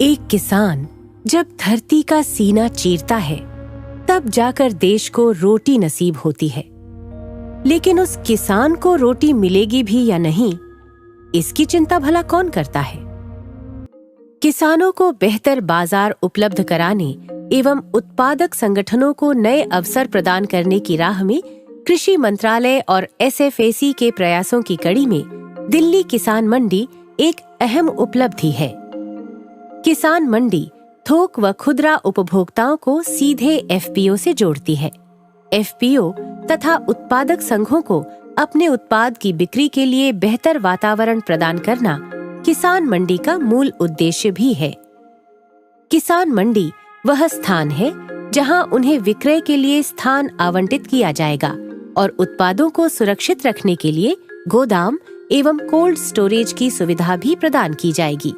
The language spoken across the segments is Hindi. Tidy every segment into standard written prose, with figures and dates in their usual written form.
एक किसान जब धरती का सीना चीरता है तब जाकर देश को रोटी नसीब होती है। लेकिन उस किसान को रोटी मिलेगी भी या नहीं, इसकी चिंता भला कौन करता है? किसानों को बेहतर बाजार उपलब्ध कराने एवं उत्पादक संगठनों को नए अवसर प्रदान करने की राह में कृषि मंत्रालय और SFAC के प्रयासों की कड़ी में दिल्ली किसान मंडी एक अहम उपलब्धि है। किसान मंडी थोक व खुदरा उपभोक्ताओं को सीधे FPO से जोड़ती है। FPO तथा उत्पादक संघों को अपने उत्पाद की बिक्री के लिए बेहतर वातावरण प्रदान करना किसान मंडी का मूल उद्देश्य भी है। किसान मंडी वह स्थान है जहां उन्हें विक्रय के लिए स्थान आवंटित किया जाएगा और उत्पादों को सुरक्षित रखने के लिए गोदाम एवं कोल्ड स्टोरेज की सुविधा भी प्रदान की जाएगी।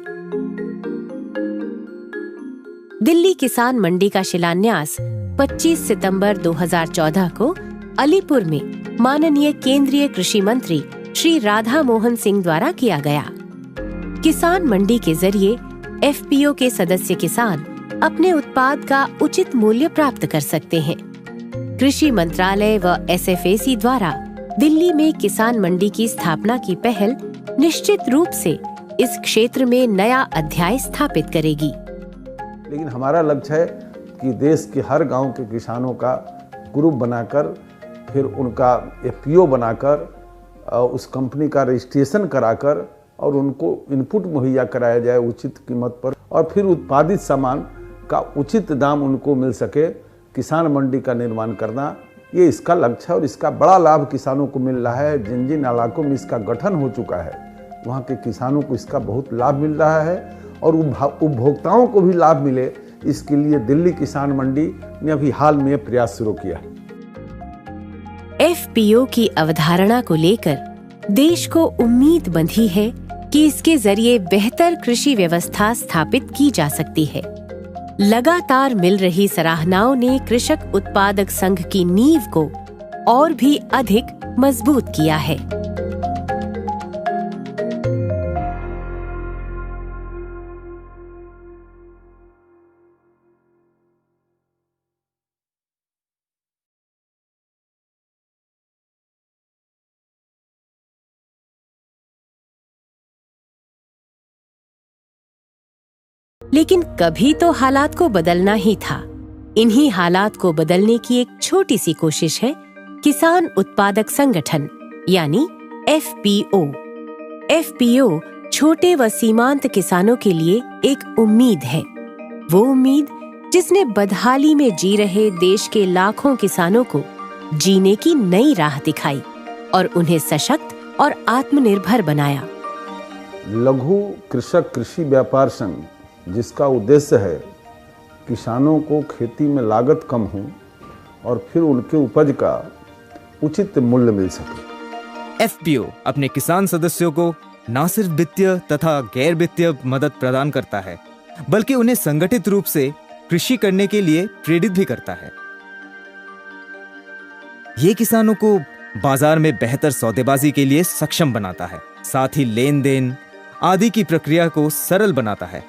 दिल्ली किसान मंडी का शिलान्यास 25 सितंबर 2014 को अलीपुर में माननीय केंद्रीय कृषि मंत्री श्री राधा मोहन सिंह द्वारा किया गया। किसान मंडी के जरिए FPO के सदस्य किसान अपने उत्पाद का उचित मूल्य प्राप्त कर सकते हैं। कृषि मंत्रालय व SFAC द्वारा दिल्ली में किसान मंडी की स्थापना की पहल निश्चित रूप से इस क्षेत्र में नया अध्याय स्थापित करेगी। लेकिन हमारा लक्ष्य है कि देश के हर गांव के किसानों का ग्रुप बनाकर फिर उनका FPO बनाकर उस कंपनी का रजिस्ट्रेशन कराकर और उनको इनपुट मुहैया कराया जाए उचित कीमत पर और फिर उत्पादित सामान का उचित दाम उनको मिल सके। किसान मंडी का निर्माण करना ये इसका लक्ष्य है और इसका बड़ा लाभ किसानों को मिल रहा है। जिन जिन इलाकों में इसका गठन हो चुका है वहाँ के किसानों को इसका बहुत लाभ मिल रहा है और उपभोक्ताओं को भी लाभ मिले, इसके लिए दिल्ली किसान मंडी ने अभी हाल में प्रयास शुरू किया है। FPO की अवधारणा को लेकर देश को उम्मीद बंधी है कि इसके जरिए बेहतर कृषि व्यवस्था स्थापित की जा सकती है। लगातार मिल रही सराहनाओं ने कृषक उत्पादक संघ की नींव को और भी अधिक मजबूत किया है। लेकिन कभी तो हालात को बदलना ही था। इन्हीं हालात को बदलने की एक छोटी सी कोशिश है किसान उत्पादक संगठन यानी FPO। FPO छोटे व सीमांत किसानों के लिए एक उम्मीद है, वो उम्मीद जिसने बदहाली में जी रहे देश के लाखों किसानों को जीने की नई राह दिखाई और उन्हें सशक्त और आत्मनिर्भर बनाया। लघु कृषक कृषि व्यापार संघ जिसका उद्देश्य है किसानों को खेती में लागत कम हो और फिर उनके उपज का उचित मूल्य मिल सके। FPO अपने किसान सदस्यों को न सिर्फ वित्तीय तथा गैर वित्तीय मदद प्रदान करता है बल्कि उन्हें संगठित रूप से कृषि करने के लिए प्रेरित भी करता है। ये किसानों को बाजार में बेहतर सौदेबाजी के लिए सक्षम बनाता है, साथ ही लेन देन आदि की प्रक्रिया को सरल बनाता है।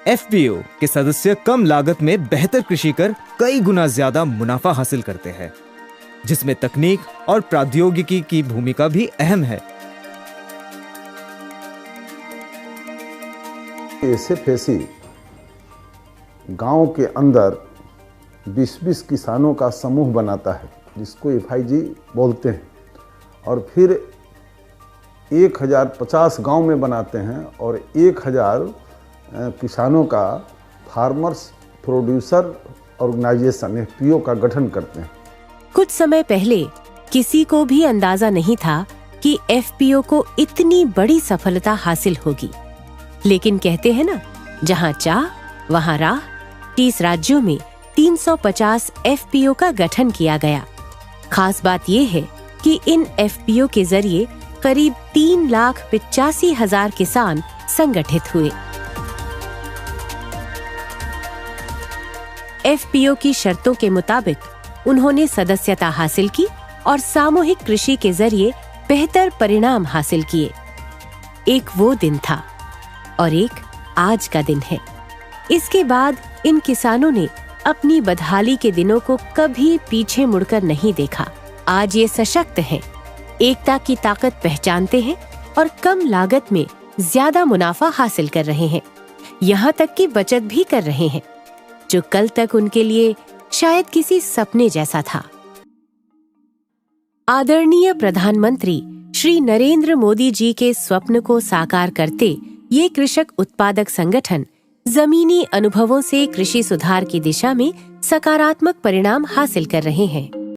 FPO के सदस्य कम लागत में बेहतर कृषि कर कई गुना ज्यादा मुनाफा हासिल करते हैं, जिसमें तकनीक और प्रौद्योगिकी की भूमिका भी अहम है। SFAC गांव के अंदर 20-20 किसानों का समूह बनाता है जिसको FIG बोलते हैं और फिर 1050 गांव में बनाते हैं और 1000 किसानों का फार्मर्स प्रोड्यूसर ऑर्गेनाइजेशन FPO का गठन करते हैं। कुछ समय पहले किसी को भी अंदाजा नहीं था कि FPO को इतनी बड़ी सफलता हासिल होगी। लेकिन कहते हैं ना, जहां चाह वहां राह। 30 राज्यों में 350 FPO का गठन किया गया। खास बात यह है कि इन FPO के जरिए करीब 3,85,000 किसान संगठित हुए। FPO की शर्तों के मुताबिक उन्होंने सदस्यता हासिल की और सामूहिक कृषि के जरिए बेहतर परिणाम हासिल किए। एक वो दिन था और एक आज का दिन है। इसके बाद इन किसानों ने अपनी बदहाली के दिनों को कभी पीछे मुड़कर नहीं देखा। आज ये सशक्त हैं, एकता की ताकत पहचानते हैं और कम लागत में ज्यादा मुनाफा हासिल कर रहे हैं। यहाँ तक कि बचत भी कर रहे हैं, जो कल तक उनके लिए शायद किसी सपने जैसा था। आदरणीय प्रधानमंत्री श्री नरेंद्र मोदी जी के स्वप्न को साकार करते ये कृषक उत्पादक संगठन जमीनी अनुभवों से कृषि सुधार की दिशा में सकारात्मक परिणाम हासिल कर रहे हैं।